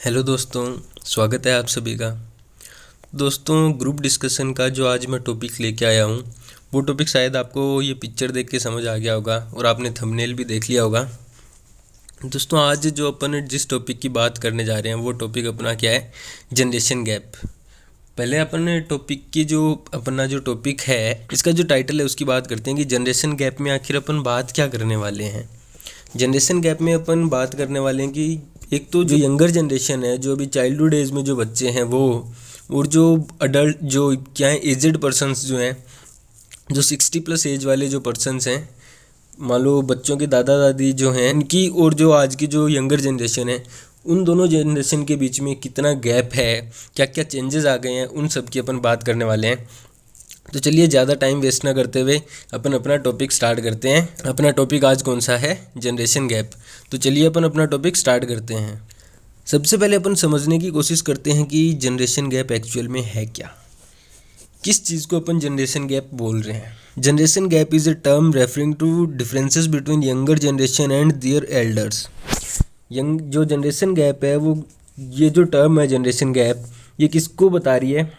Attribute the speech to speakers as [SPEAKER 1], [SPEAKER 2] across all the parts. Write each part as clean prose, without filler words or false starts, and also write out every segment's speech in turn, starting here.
[SPEAKER 1] Hello दोस्तों, स्वागत है आप सभी का। दोस्तों, ग्रुप डिस्कशन का जो आज मैं टॉपिक लेके आया हूँ वो टॉपिक शायद आपको ये पिक्चर देख के समझ आ गया होगा और आपने थंबनेल भी देख लिया होगा। दोस्तों, आज जो अपन जिस टॉपिक की बात करने जा रहे हैं वो टॉपिक अपना क्या है, जनरेशन गैप। पहले अपन टॉपिक की जो अपना जो टॉपिक है इसका जो टाइटल है उसकी बात करते हैं कि जनरेशन गैप में आखिर अपन बात क्या करने वाले हैं। जनरेशन गैप में अपन बात करने वाले हैं कि एक तो जो यंगर जनरेशन है, जो अभी चाइल्डहुड एज में जो बच्चे हैं वो, और जो अडल्ट जो क्या है एजड पर्सन्स जो हैं, जो 60+ एज वाले जो पर्सन्स हैं, मान लो बच्चों के दादा दादी जो हैं उनकी, और जो आज की जो यंगर जनरेशन है, उन दोनों जनरेशन के बीच में कितना गैप है, क्या क्या चेंजेस आ गए हैं, उन सब की अपन बात करने वाले हैं। तो चलिए ज़्यादा टाइम वेस्ट ना करते हुए अपन अपना टॉपिक स्टार्ट करते हैं। अपना टॉपिक आज कौन सा है, जनरेशन गैप। तो चलिए अपन अपना टॉपिक स्टार्ट करते हैं। सबसे पहले अपन समझने की कोशिश करते हैं कि जनरेशन गैप एक्चुअल में है क्या, किस चीज़ को अपन जनरेशन गैप बोल रहे हैं। Generation gap is a term referring to differences between younger generation and their elders. जो जनरेशन गैप है वो, ये जो टर्म है जनरेशन गैप, ये किसको बता रही है,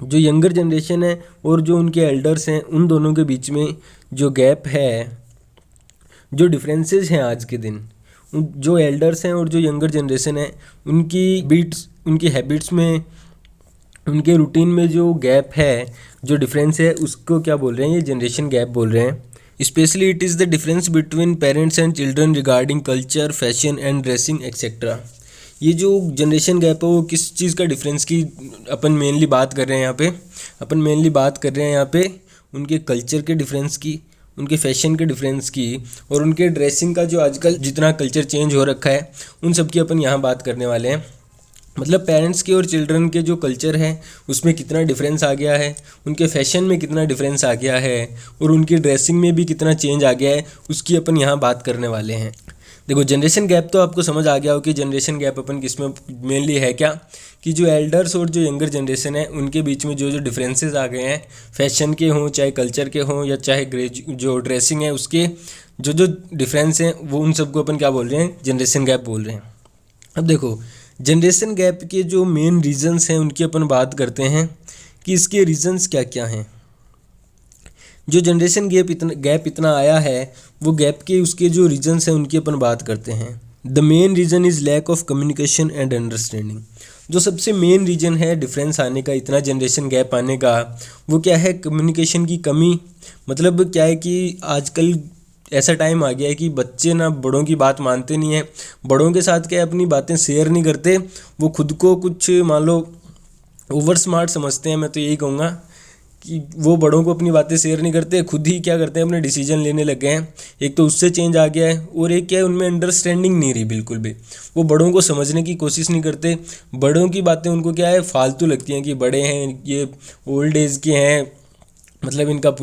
[SPEAKER 1] जो यंगर जनरेशन है और जो उनके एल्डर्स हैं उन दोनों के बीच में जो गैप है, जो डिफरेंसेस हैं आज के दिन, जो एल्डर्स हैं और जो यंगर जनरेशन है उनकी बीट्स, उनकी हैबिट्स में, उनके रूटीन में जो गैप है, जो डिफरेंस है, उसको क्या बोल रहे हैं, ये जनरेशन गैप बोल रहे हैं। Specially it is the difference between parents and children regarding culture, fashion and dressing etcetera. ये जो जनरेशन गैप है वो किस चीज़ का डिफरेंस की अपन मेनली बात कर रहे हैं यहाँ पे। अपन मेनली बात कर रहे हैं यहाँ पे उनके कल्चर के डिफरेंस की, उनके फैशन के डिफरेंस की, और उनके ड्रेसिंग का जो आजकल जितना कल्चर चेंज हो रखा है उन सब की अपन यहाँ बात करने वाले हैं। मतलब पेरेंट्स के और चिल्ड्रन के जो कल्चर है उसमें कितना डिफरेंस आ गया है, उनके फैशन में कितना डिफरेंस आ गया है, और उनकी ड्रेसिंग में भी कितना चेंज आ गया है, उसकी अपन यहाँ बात करने वाले हैं। देखो, जनरेशन गैप तो आपको समझ आ गया हो कि जनरेशन गैप अपन किस में मेनली है क्या, कि जो एल्डर्स और जो यंगर जनरेशन है उनके बीच में जो जो डिफरेंसेस आ गए हैं, फैशन के हों, चाहे कल्चर के हों, या चाहे जो ड्रेसिंग है उसके जो जो डिफरेंस हैं, वो उन सबको अपन क्या बोल रहे हैं, जनरेशन गैप बोल रहे हैं। अब देखो, जनरेशन गैप के जो मेन रीजंस हैं उनकी अपन बात करते हैं कि इसके रीजंस क्या क्या हैं। जो जनरेशन गैप इतना आया है, वो गैप के उसके जो रीजंस हैं उनकी अपन बात करते हैं। The main reason is lack of communication and understanding. जो सबसे मेन रीज़न है डिफरेंस आने का, इतना जनरेशन गैप आने का, वो क्या है, कम्युनिकेशन की कमी। मतलब क्या है कि आजकल ऐसा टाइम आ गया है कि बच्चे ना बड़ों की बात मानते नहीं हैं, बड़ों के साथ क्या है अपनी बातें शेयर नहीं करते, वो खुद को कुछ मान लो ओवर स्मार्ट समझते हैं। मैं तो यही कहूँगा कि वो बड़ों को अपनी बातें शेयर नहीं करते, खुद ही क्या करते हैं, अपने डिसीजन लेने लग गए हैं। एक तो उससे चेंज आ गया है, और एक क्या है, उनमें अंडरस्टैंडिंग नहीं रही बिल्कुल भी। वो बड़ों को समझने की कोशिश नहीं करते, बड़ों की बातें उनको क्या है, फालतू लगती हैं कि बड़े हैं, ये ओल्ड एज के हैं, मतलब इनका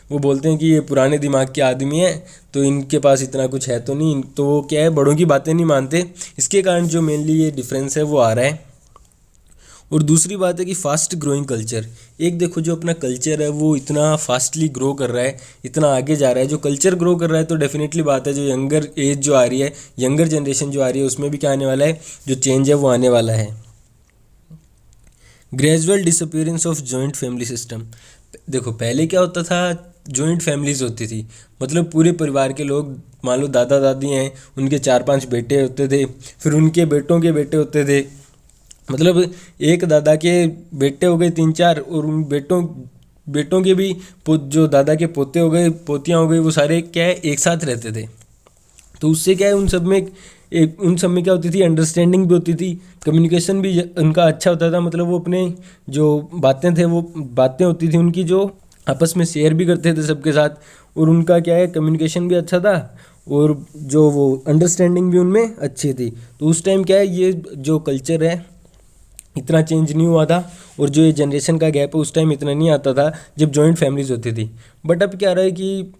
[SPEAKER 1] वो बोलते हैं कि ये पुराने दिमाग के आदमी हैं, तो इनके पास इतना कुछ है तो नहीं, तो वो क्या है, बड़ों की बातें नहीं मानते। इसके कारण जो मेनली ये डिफरेंस है वो आ रहा है। और दूसरी बात है कि फास्ट ग्रोइंग कल्चर। एक देखो, जो अपना कल्चर है वो इतना फास्टली ग्रो कर रहा है, इतना आगे जा रहा है। जो कल्चर ग्रो कर रहा है तो डेफिनेटली बात है, जो यंगर एज जो आ रही है, यंगर जनरेशन जो आ रही है, उसमें भी क्या आने वाला है, जो चेंज है वो आने वाला है। Gradual disappearance of joint family system. देखो, पहले क्या होता था, जॉइंट फैमिलीज होती थी, मतलब पूरे परिवार के लोग, मान लो दादा दादी हैं, उनके 4-5 बेटे होते थे, फिर उनके बेटों के बेटे होते थे, मतलब एक दादा के बेटे हो गए 3-4, और उन बेटों के भी जो दादा के पोते हो गए, पोतियाँ हो गई, वो सारे क्या है, एक साथ रहते थे। तो उससे क्या है, उन सब में क्या होती थी, अंडरस्टैंडिंग भी होती थी, कम्युनिकेशन भी उनका अच्छा होता था। मतलब वो अपने जो बातें थे, वो बातें होती थी उनकी, जो आपस में शेयर भी करते थे सबके साथ, और उनका क्या है, कम्युनिकेशन भी अच्छा था, और जो वो अंडरस्टैंडिंग भी उनमें अच्छी थी। तो उस टाइम क्या है, ये जो कल्चर है इतना चेंज नहीं हुआ था, और जो ये जनरेशन का गैप है उस टाइम इतना नहीं आता था जब जॉइंट फैमिलीज होती थी। बट अब क्या रहा है कि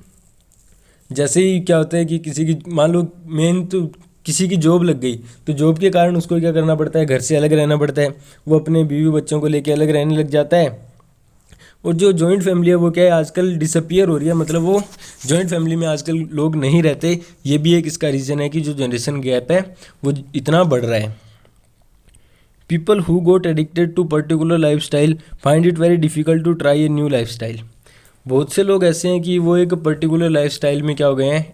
[SPEAKER 1] जैसे ही क्या होता है कि किसी की, मान लो मेन तो किसी की जॉब लग गई, तो जॉब के कारण उसको क्या करना पड़ता है, घर से अलग रहना पड़ता है, वो अपने बीवी बच्चों को लेके अलग रहने लग जाता है। और जो जॉइंट फैमिली है वो क्या है, आजकल डिसअपियर हो रही है, मतलब वो जॉइंट फैमिली में आजकल लोग नहीं रहते। ये भी एक इसका रीज़न है कि जो जनरेशन गैप है वो इतना बढ़ रहा है। People who got addicted to particular lifestyle find it very difficult to try a new lifestyle. बहुत से लोग ऐसे हैं कि वो एक पर्टिकुलर लाइफ स्टाइल में क्या हो गए हैं,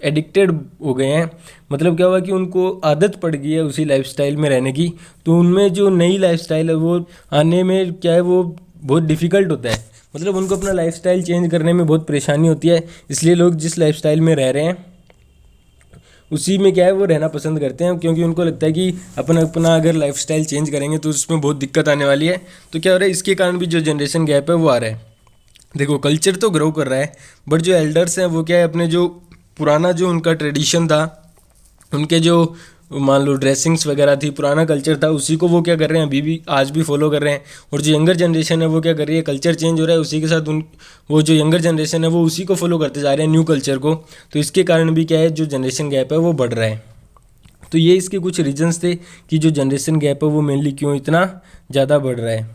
[SPEAKER 1] एडिक्टेड हो गए हैं। मतलब क्या हुआ कि उनको आदत पड़ गई है उसी लाइफ स्टाइल में रहने की, तो उनमें जो नई लाइफ स्टाइल है वो आने में क्या है, वो बहुत डिफ़िकल्ट होता है। मतलब उनको अपना लाइफ स्टाइल चेंज करने में बहुत परेशानी होती है। इसलिए लोग जिस लाइफ स्टाइल में रह रहे हैं उसी में क्या है वो रहना पसंद करते हैं, क्योंकि उनको लगता है कि अपना अगर लाइफ स्टाइल चेंज करेंगे तो उसमें बहुत दिक्कत आने वाली है। तो क्या हो रहा है, इसके कारण भी जो जनरेशन गैप है वो आ रहा है। देखो कल्चर तो ग्रो कर रहा है, बट जो एल्डर्स हैं वो क्या है, अपने जो पुराना जो उनका ट्रेडिशन था, उनके जो मान लो ड्रेसिंग्स वगैरह थी, पुराना कल्चर था, उसी को वो क्या कर रहे हैं, अभी भी आज भी फॉलो कर रहे हैं। और जो यंगर जनरेशन है वो क्या कर रही है, कल्चर चेंज हो रहा है उसी के साथ वो जो यंगर जनरेशन है वो उसी को फॉलो करते जा रहे हैं, न्यू कल्चर को। तो इसके कारण भी क्या है, जो जनरेशन गैप है वो बढ़ रहा है। तो ये इसके कुछ रीजंस थे कि जो जनरेशन गैप है वो मेनली क्यों इतना ज़्यादा बढ़ रहा है।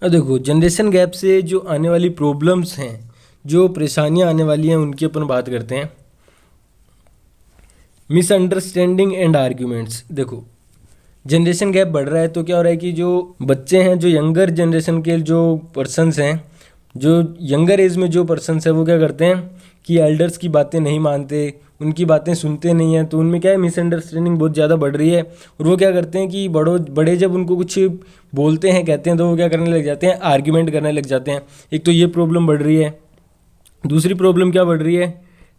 [SPEAKER 1] अब देखो जनरेशन गैप से जो आने वाली प्रॉब्लम्स हैं, जो परेशानियां आने वाली हैं, उनकी अपन बात करते हैं। Misunderstanding and arguments. देखो जनरेशन गैप बढ़ रहा है तो क्या हो रहा है कि जो बच्चे हैं, जो यंगर जनरेशन के जो पर्सन्स हैं, जो यंगर एज में जो पर्सन्स हैं, वो क्या करते हैं कि एल्डर्स की बातें नहीं मानते, उनकी बातें सुनते नहीं हैं। तो उनमें क्या है, मिसअंडरस्टैंडिंग बहुत ज़्यादा बढ़ रही है। और वो क्या करते हैं कि बड़े जब उनको कुछ बोलते हैं, कहते हैं, तो वो क्या करने लग जाते हैं, आर्ग्यूमेंट करने लग जाते हैं। एक तो ये प्रॉब्लम बढ़ रही है। दूसरी प्रॉब्लम क्या बढ़ रही है,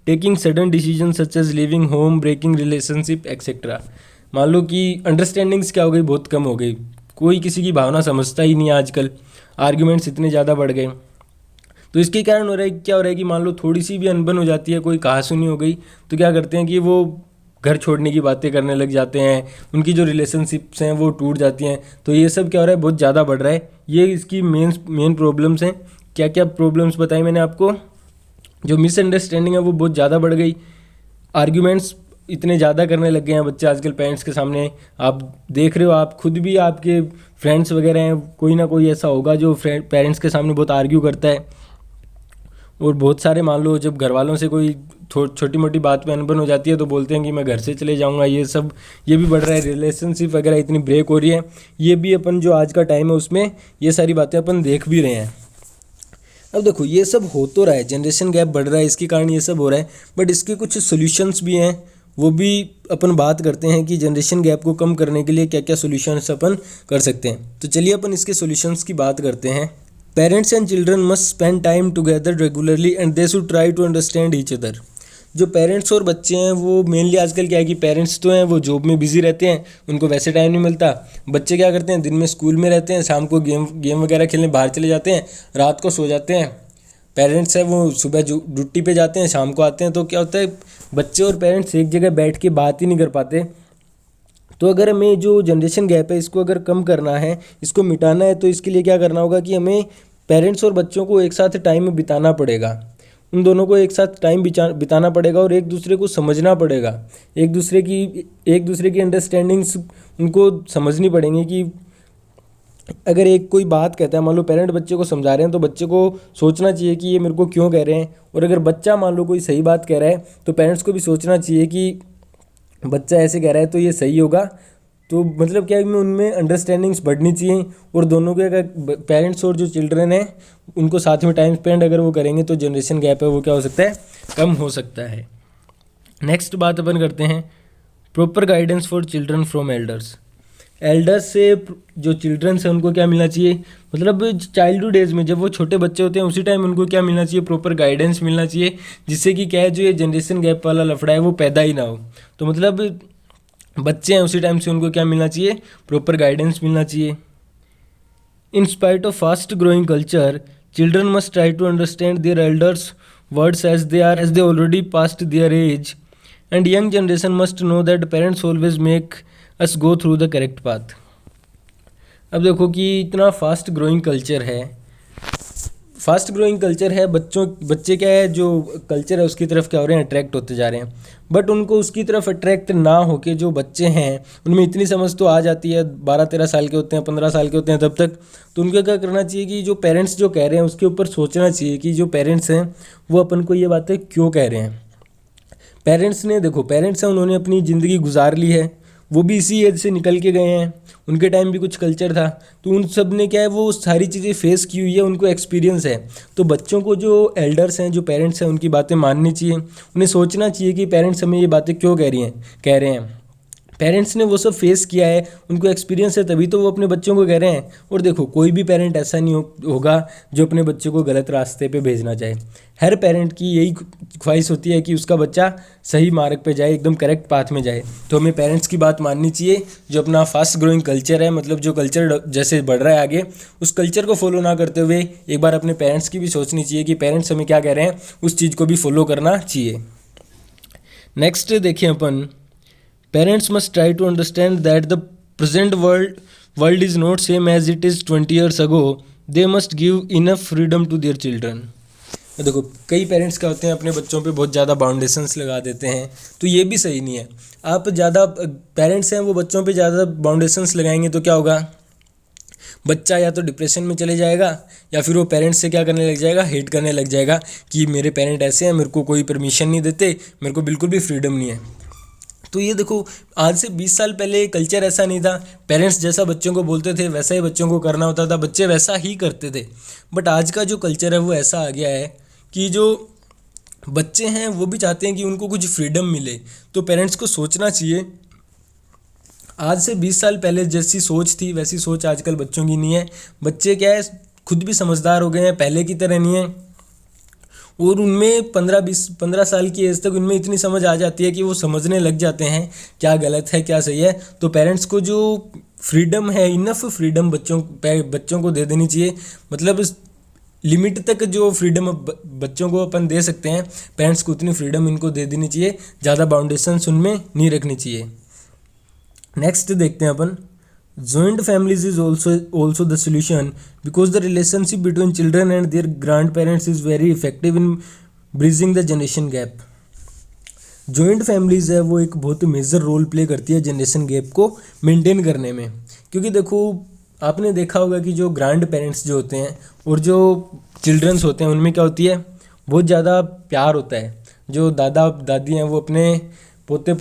[SPEAKER 1] taking sudden decision such as leaving home, breaking relationship etcetera. मान लो कि अंडरस्टैंडिंग्स क्या हो गई, बहुत कम हो गई, कोई किसी की भावना समझता ही नहीं है आजकल, आर्ग्यूमेंट्स इतने ज़्यादा बढ़ गए। तो इसके कारण हो रहा है, क्या हो रहा है कि मान लो थोड़ी सी भी अनबन हो जाती है, कोई कहासुनी हो गई, तो क्या करते हैं कि वो घर छोड़ने की बातें करने लग जाते हैं, उनकी जो रिलेशनशिप्स हैं वो टूट जाती हैं। तो ये सब क्या हो रहा है, बहुत ज़्यादा बढ़ रहा है। ये इसकी मेन प्रॉब्लम्स हैं। क्या क्या प्रॉब्लम्स बताई मैंने आपको, जो मिसअंडरस्टैंडिंग है वो बहुत ज़्यादा बढ़ गई, आर्ग्यूमेंट्स इतने ज़्यादा करने लग गए हैं बच्चे आजकल पेरेंट्स के सामने। आप देख रहे हो, आप खुद भी, आपके फ्रेंड्स वगैरह हैं, कोई ना कोई ऐसा होगा जो पेरेंट्स के सामने बहुत आर्ग्यू करता है। और बहुत सारे मान लो जब घर वालों से कोई छोटी मोटी बात पे अनबन हो जाती है तो बोलते हैं कि मैं घर से चले जाऊंगा। ये भी बढ़ रहा है, रिलेशनशिप वगैरह इतनी ब्रेक हो रही है। ये भी अपन जो आज का टाइम है उसमें ये सारी बातें अपन देख भी रहे हैं। अब देखो ये सब हो तो रहा है, जनरेशन गैप बढ़ रहा है, इसके कारण ये सब हो रहा है, बट इसके कुछ सोल्यूशंस भी हैं, वो भी अपन बात करते हैं कि जनरेशन गैप को कम करने के लिए क्या क्या सोल्यूशंस अपन कर सकते हैं। तो चलिए अपन इसके सोल्यूशंस की बात करते हैं। Parents and children must spend time together regularly and they should try to understand each other. जो पेरेंट्स और बच्चे हैं वो मेनली आजकल क्या है कि पेरेंट्स तो हैं वो जॉब में बिजी रहते हैं, उनको वैसे टाइम नहीं मिलता। बच्चे क्या करते हैं, दिन में स्कूल में रहते हैं, शाम को गेम वगैरह खेलने बाहर चले जाते हैं, रात को सो जाते हैं। पेरेंट्स हैं वो सुबह ड्यूटी पे जाते हैं, शाम को आते हैं। तो क्या होता है, बच्चे और पेरेंट्स एक जगह बैठ के बात ही नहीं कर पाते। तो अगर हमें जो जनरेशन गैप है इसको अगर कम करना है, इसको मिटाना है, तो इसके लिए क्या करना होगा कि हमें पेरेंट्स और बच्चों को एक साथ टाइम बिताना पड़ेगा। उन दोनों को एक साथ टाइम बिताना पड़ेगा और एक दूसरे को समझना पड़ेगा। एक दूसरे की अंडरस्टैंडिंग्स उनको समझनी पड़ेंगी कि अगर एक कोई बात कहता है, मान लो पेरेंट बच्चे को समझा रहे हैं, तो बच्चे को सोचना चाहिए कि ये मेरे को क्यों कह रहे हैं। और अगर बच्चा मान लो कोई सही बात कह रहा है तो पेरेंट्स को भी सोचना चाहिए कि बच्चा ऐसे कह रहा है तो ये सही होगा। तो मतलब क्या है, उनमें अंडरस्टैंडिंग्स बढ़नी चाहिए। और दोनों के अगर पेरेंट्स और जो चिल्ड्रन हैं उनको साथ में टाइम स्पेंड अगर वो करेंगे तो जनरेशन गैप है वो क्या हो सकता है, कम हो सकता है। नेक्स्ट बात अपन करते हैं, proper guidance for children from elders. Elders से जो चिल्ड्रंस हैं उनको क्या मिलना चाहिए, मतलब चाइल्डहुड एज में जब वो छोटे बच्चे होते हैं उसी टाइम उनको क्या मिलना चाहिए, प्रॉपर गाइडेंस मिलना चाहिए, जिससे कि क्या है, जो ये जनरेशन गैप वाला लफड़ा है वो पैदा ही ना हो। तो मतलब बच्चे हैं उसी टाइम से उनको क्या मिलना चाहिए, प्रॉपर गाइडेंस मिलना चाहिए। In spite of fast growing culture, children must try to understand their elders words as they already past their age, and young generation must know that parents always make us go through the correct path. अब देखो कि इतना fast growing culture है, बच्चे क्या है, जो culture है उसकी तरफ क्या हो रहे हैं, अट्रैक्ट होते जा रहे हैं। बट उनको उसकी तरफ अट्रैक्ट ना होके जो बच्चे हैं उनमें इतनी समझ तो आ जाती है, 12-13 साल के होते हैं, 15 साल के होते हैं तब तक। तो उनको क्या करना चाहिए कि जो पेरेंट्स जो कह रहे हैं उसके ऊपर सोचना चाहिए कि जो पेरेंट्स हैं वो अपन को ये बातें क्यों कह रहे हैं। पेरेंट्स हैं, उन्होंने अपनी ज़िंदगी गुजार ली है, वो भी इसी एज से निकल के गए हैं, उनके टाइम भी कुछ कल्चर था, तो उन सब ने क्या है वो सारी चीज़ें फेस की हुई है, उनको एक्सपीरियंस है। तो बच्चों को जो एल्डर्स हैं, जो पेरेंट्स हैं, उनकी बातें माननी चाहिए, उन्हें सोचना चाहिए कि पेरेंट्स हमें ये बातें क्यों कह रहे हैं। पेरेंट्स ने वो सब फेस किया है, उनको एक्सपीरियंस है, तभी तो वो अपने बच्चों को कह रहे हैं। और देखो, कोई भी पेरेंट ऐसा नहीं होगा जो अपने बच्चे को गलत रास्ते पे भेजना चाहे। हर पेरेंट की यही ख्वाहिश होती है कि उसका बच्चा सही मार्ग पे जाए, एकदम करेक्ट पाथ में जाए। तो हमें पेरेंट्स की बात माननी चाहिए। जो अपना फास्ट ग्रोइंग कल्चर है, मतलब जो कल्चर जैसे बढ़ रहा है आगे, उस कल्चर को फॉलो ना करते हुए एक बार अपने पेरेंट्स की भी सोचनी चाहिए कि पेरेंट्स हमें क्या कह रहे हैं, उस चीज़ को भी फॉलो करना चाहिए। नेक्स्ट देखिए अपन, parents must try to understand that the present world is not same as it is 20 years ago. They must give enough freedom to their children. देखो, कई पेरेंट्स क्या होते हैं, अपने बच्चों पे बहुत ज़्यादा बाउंडेशंस लगा देते हैं, तो ये भी सही नहीं है। आप ज़्यादा पेरेंट्स हैं वो बच्चों पे ज़्यादा बाउंडेशंस लगाएंगे तो क्या होगा, बच्चा या तो डिप्रेशन में चले जाएगा, या फिर वो पेरेंट्स से क्या करने लग जाएगा, हेट करने लग जाएगा कि मेरे पेरेंट ऐसे हैं, मेरे को कोई परमिशन नहीं देते, मेरे को बिल्कुल भी फ्रीडम नहीं है। तो ये देखो, आज से 20 साल पहले कल्चर ऐसा नहीं था। पेरेंट्स जैसा बच्चों को बोलते थे वैसा ही बच्चों को करना होता था, बच्चे वैसा ही करते थे। बट आज का जो कल्चर है वो ऐसा आ गया है कि जो बच्चे हैं वो भी चाहते हैं कि उनको कुछ फ्रीडम मिले। तो पेरेंट्स को सोचना चाहिए, आज से 20 साल पहले जैसी सोच थी वैसी सोच आजकल बच्चों की नहीं है। बच्चे क्या है, खुद भी समझदार हो गए हैं, पहले की तरह नहीं है। और उनमें 15 साल की एज तक उनमें इतनी समझ आ जाती है कि वो समझने लग जाते हैं क्या गलत है क्या सही है। तो पेरेंट्स को जो फ्रीडम है, इनफ फ्रीडम बच्चों को दे देनी चाहिए। मतलब लिमिट तक जो फ्रीडम बच्चों को अपन दे सकते हैं, पेरेंट्स को उतनी फ्रीडम इनको दे देनी चाहिए, ज़्यादा बाउंडेशंस उनमें नहीं रखनी चाहिए। नेक्स्ट देखते हैं अपन, joint families is also the solution because the relationship between children and their grandparents is very effective in bridging the generation gap. Joint families है वो एक बहुत मेजर रोल प्ले करती है जनरेशन गैप को मेंटेन करने में। क्योंकि देखो, आपने देखा होगा कि जो ग्रैंड पेरेंट्स जो होते हैं और जो चिल्ड्रंस होते हैं उनमें क्या होती है, बहुत ज़्यादा प्यार होता है। जो दादा दादी हैं वो अपने पोते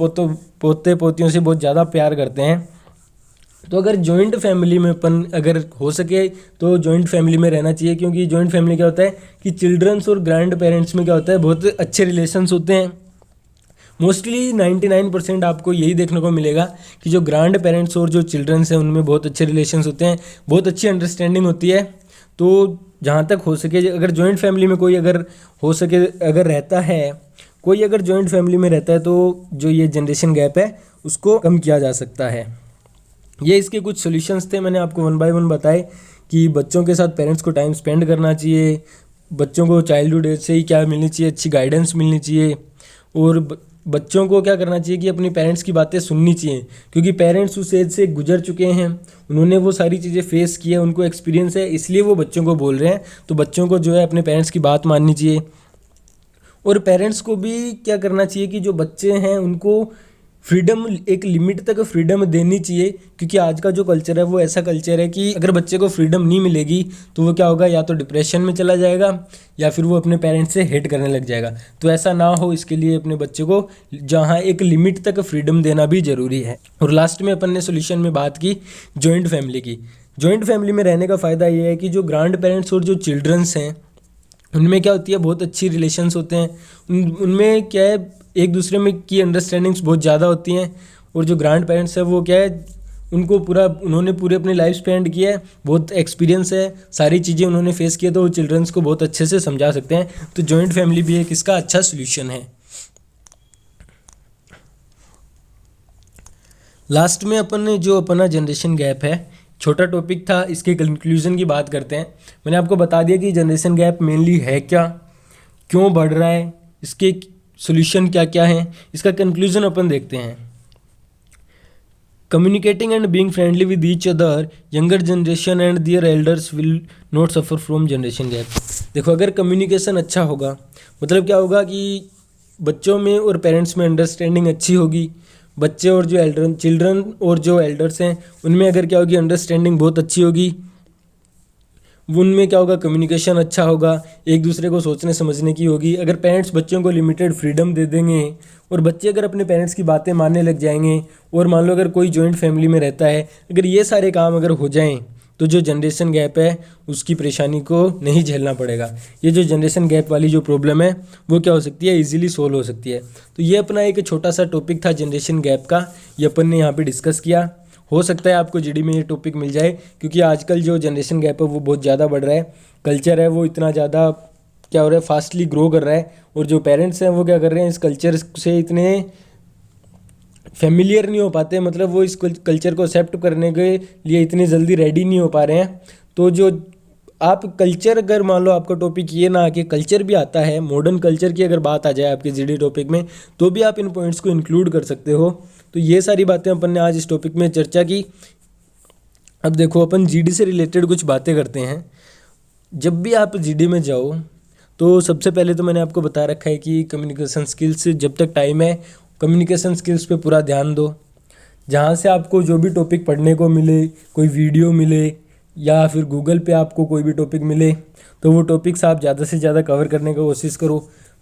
[SPEAKER 1] पोतियों से बहुत ज़्यादा प्यार करते हैं। तो अगर जॉइंट फैमिली में अपन अगर हो सके तो जॉइंट फैमिली में रहना चाहिए। क्योंकि जॉइंट फैमिली क्या होता है कि चिल्ड्रंस और ग्रैंड पेरेंट्स में क्या होता है, बहुत अच्छे रिलेशंस होते हैं। मोस्टली 99% आपको यही देखने को मिलेगा कि जो ग्रैंड पेरेंट्स और जो चिल्ड्रंस हैं उनमें बहुत अच्छे रिलेशंस होते हैं, बहुत अच्छी अंडरस्टैंडिंग होती है। तो जहाँ तक हो सके, अगर जॉइंट फैमिली में कोई अगर हो सके अगर रहता है, कोई अगर जॉइंट फैमिली में रहता है, तो जो ये जनरेशन गैप है उसको कम किया जा सकता है। ये इसके कुछ सॉल्यूशंस थे, मैंने आपको 1 बाय 1 बताए कि बच्चों के साथ पेरेंट्स को टाइम स्पेंड करना चाहिए, बच्चों को चाइल्डहुड एज से ही क्या मिलनी चाहिए, अच्छी गाइडेंस मिलनी चाहिए। और बच्चों को क्या करना चाहिए कि अपनी पेरेंट्स की बातें सुननी चाहिए। क्योंकि पेरेंट्स उस एज से गुजर चुके हैं, उन्होंने वो सारी चीज़ें फेस की है, उनको एक्सपीरियंस है, इसलिए वो बच्चों को बोल रहे हैं। तो बच्चों को जो है अपने पेरेंट्स की बात माननी चाहिए। और पेरेंट्स को भी क्या करना चाहिए कि जो बच्चे हैं उनको फ्रीडम, एक लिमिट तक फ्रीडम देनी चाहिए। क्योंकि आज का जो कल्चर है वो ऐसा कल्चर है कि अगर बच्चे को फ्रीडम नहीं मिलेगी तो वो क्या होगा, या तो डिप्रेशन में चला जाएगा या फिर वो अपने पेरेंट्स से हेट करने लग जाएगा। तो ऐसा ना हो, इसके लिए अपने बच्चे को जहाँ एक लिमिट तक फ्रीडम देना भी ज़रूरी है। और लास्ट में अपन ने सोल्यूशन में बात की जॉइंट फैमिली की। जॉइंट फैमिली में रहने का फ़ायदा ये है कि जो ग्रैंड पेरेंट्स और जो चिल्ड्रंस हैं उनमें क्या होती है, बहुत अच्छी रिलेशंस होते हैं। उनमें क्या है, एक दूसरे में की अंडरस्टैंडिंग्स बहुत ज़्यादा होती हैं। और जो ग्रैंड पेरेंट्स है वो क्या है, उन्होंने पूरे अपनी लाइफ स्पेंड किया है, बहुत एक्सपीरियंस है, सारी चीज़ें उन्होंने फेस किया, तो वो चिल्ड्रंस को बहुत अच्छे से समझा सकते हैं। तो जॉइंट फैमिली भी एक इसका अच्छा सोल्यूशन है। लास्ट में अपन ने जो अपना जनरेशन गैप है, छोटा टॉपिक था, इसके कंक्लूजन की बात करते हैं। मैंने आपको बता दिया कि जनरेशन गैप मेनली है क्या, क्यों बढ़ रहा है, इसके सॉल्यूशन क्या क्या है। इसका कंक्लूजन अपन देखते हैं। Communicating and being friendly with each other, younger generation and their elders will not suffer from generation gap. देखो, अगर कम्युनिकेशन अच्छा होगा, मतलब क्या होगा कि बच्चों में और पेरेंट्स में अंडरस्टैंडिंग अच्छी होगी। बच्चे और जो चिल्ड्रन और जो एल्डर्स हैं उनमें अगर क्या होगी, अंडरस्टैंडिंग बहुत अच्छी होगी। उनमें क्या होगा, कम्युनिकेशन अच्छा होगा, एक दूसरे को सोचने समझने की होगी। अगर पेरेंट्स बच्चों को लिमिटेड फ्रीडम दे देंगे और बच्चे अगर अपने पेरेंट्स की बातें मानने लग जाएंगे, और मान लो अगर कोई जॉइंट फैमिली में रहता है, अगर ये सारे काम अगर हो जाएं तो जो जनरेशन गैप है उसकी परेशानी को नहीं झेलना पड़ेगा। ये जो जनरेशन गैप वाली जो प्रॉब्लम है वो क्या हो सकती है, इजीली सोल्व हो सकती है। तो ये अपना एक छोटा सा टॉपिक था जनरेशन गैप का, ये अपन ने यहाँ पे डिस्कस किया। हो सकता है आपको जीडी में ये टॉपिक मिल जाए, क्योंकि आजकल जो जनरेशन गैप है वो बहुत ज़्यादा बढ़ रहा है। कल्चर है वो इतना ज़्यादा क्या हो रहा है, फास्टली ग्रो कर रहा है, और जो पेरेंट्स हैं वो क्या कर रहे हैं, इस कल्चर से इतने फेमिलियर नहीं हो पाते, मतलब वो इस कल्चर को एक्सेप्ट करने के लिए इतनी जल्दी रेडी नहीं हो पा रहे हैं। तो जो आप कल्चर, अगर मान लो आपका टॉपिक ये ना आके कल्चर भी आता है, मॉडर्न कल्चर की अगर बात आ जाए आपके जीडी टॉपिक में, तो भी आप इन पॉइंट्स को इंक्लूड कर सकते हो। तो ये सारी बातें अपन ने आज इस टॉपिक में चर्चा की। अब देखो, अपन जीडी से रिलेटेड कुछ बातें करते हैं। जब भी आप जीडी में जाओ तो सबसे पहले तो मैंने आपको बता रखा है कि कम्युनिकेशन स्किल्स, जब तक टाइम है कम्युनिकेशन स्किल्स पे पूरा ध्यान दो। जहाँ से आपको जो भी टॉपिक पढ़ने को मिले, कोई वीडियो मिले या फिर गूगल पे आपको कोई भी टॉपिक मिले, तो वो टॉपिक्स आप ज़्यादा से ज़्यादा कवर करने की कोशिश करो।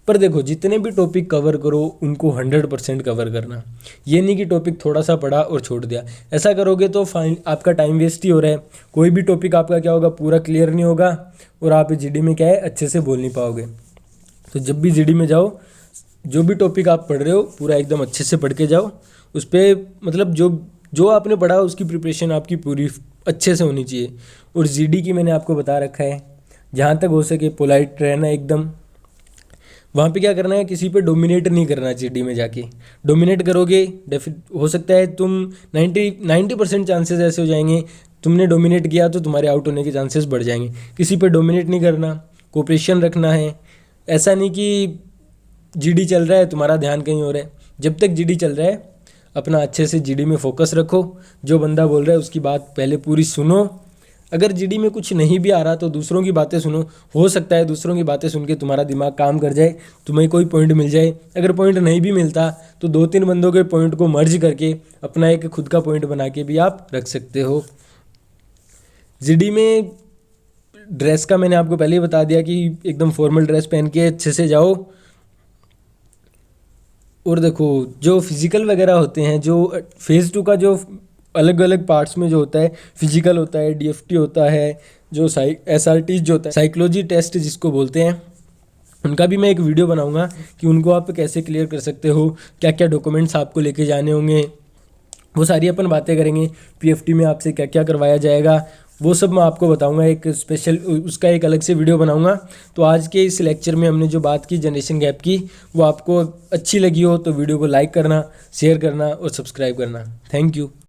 [SPEAKER 1] पर देखो, जितने भी टॉपिक कवर करो उनको 100% कवर करना। ये नहीं कि टॉपिक थोड़ा सा पढ़ा और छोड़ दिया, ऐसा करोगे तो फाइन आपका टाइम वेस्ट ही हो रहा है। कोई भी टॉपिक आपका क्या होगा, पूरा क्लियर नहीं होगा, और आप जीडी में क्या है, अच्छे से बोल नहीं पाओगे। तो जब भी जीडी में जाओ, जो भी टॉपिक आप पढ़ रहे हो पूरा एकदम अच्छे से पढ़ के जाओ। उस पर मतलब जो जो आपने पढ़ा उसकी प्रिपरेशन आपकी पूरी अच्छे से होनी चाहिए। और जीडी की मैंने आपको बता रखा है, जहाँ तक हो सके पोलाइट रहना एकदम। वहाँ पे क्या करना है, किसी पे डोमिनेट नहीं करना। जीडी में जाके डोमिनेट करोगे हो सकता है तुम 90% चांसेस ऐसे हो जाएंगे, तुमने डोमिनेट किया तो तुम्हारे आउट होने के चांसेस बढ़ जाएंगे। किसी पे डोमिनेट नहीं करना, कोऑपरेशन रखना है। ऐसा नहीं कि जीडी चल रहा है तुम्हारा ध्यान कहीं और है। जब तक जीडी चल रहा है अपना अच्छे से जीडी में फोकस रखो। जो बंदा बोल रहा है उसकी बात पहले पूरी सुनो। अगर जीडी में कुछ नहीं भी आ रहा तो दूसरों की बातें सुनो। हो सकता है दूसरों की बातें सुन के तुम्हारा दिमाग काम कर जाए, तुम्हें कोई पॉइंट मिल जाए। अगर पॉइंट नहीं भी मिलता तो 2-3 बंदों के पॉइंट को मर्ज करके अपना एक खुद का पॉइंट बना के भी आप रख सकते हो। जीडी में ड्रेस का मैंने आपको पहले ही बता दिया कि एकदम फॉर्मल ड्रेस पहन के अच्छे से जाओ। और देखो, जो फिजिकल वगैरह होते हैं, जो फेज़ 2 का जो अलग अलग पार्ट्स में जो होता है, फिजिकल होता है, डीएफटी होता है, जो SRT जो होता है, साइकोलॉजी टेस्ट जिसको बोलते हैं, उनका भी मैं एक वीडियो बनाऊंगा कि उनको आप कैसे क्लियर कर सकते हो, क्या क्या डॉक्यूमेंट्स आपको लेके जाने होंगे, वो सारी अपन बातें करेंगे। पीएफटी में आपसे क्या क्या करवाया जाएगा वो सब मैं आपको बताऊंगा। एक स्पेशल उसका एक अलग से वीडियो बनाऊंगा। तो आज के इस लेक्चर में हमने जो बात की जनरेशन गैप की, वो आपको अच्छी लगी हो तो वीडियो को लाइक करना, शेयर करना और सब्सक्राइब करना। Thank you.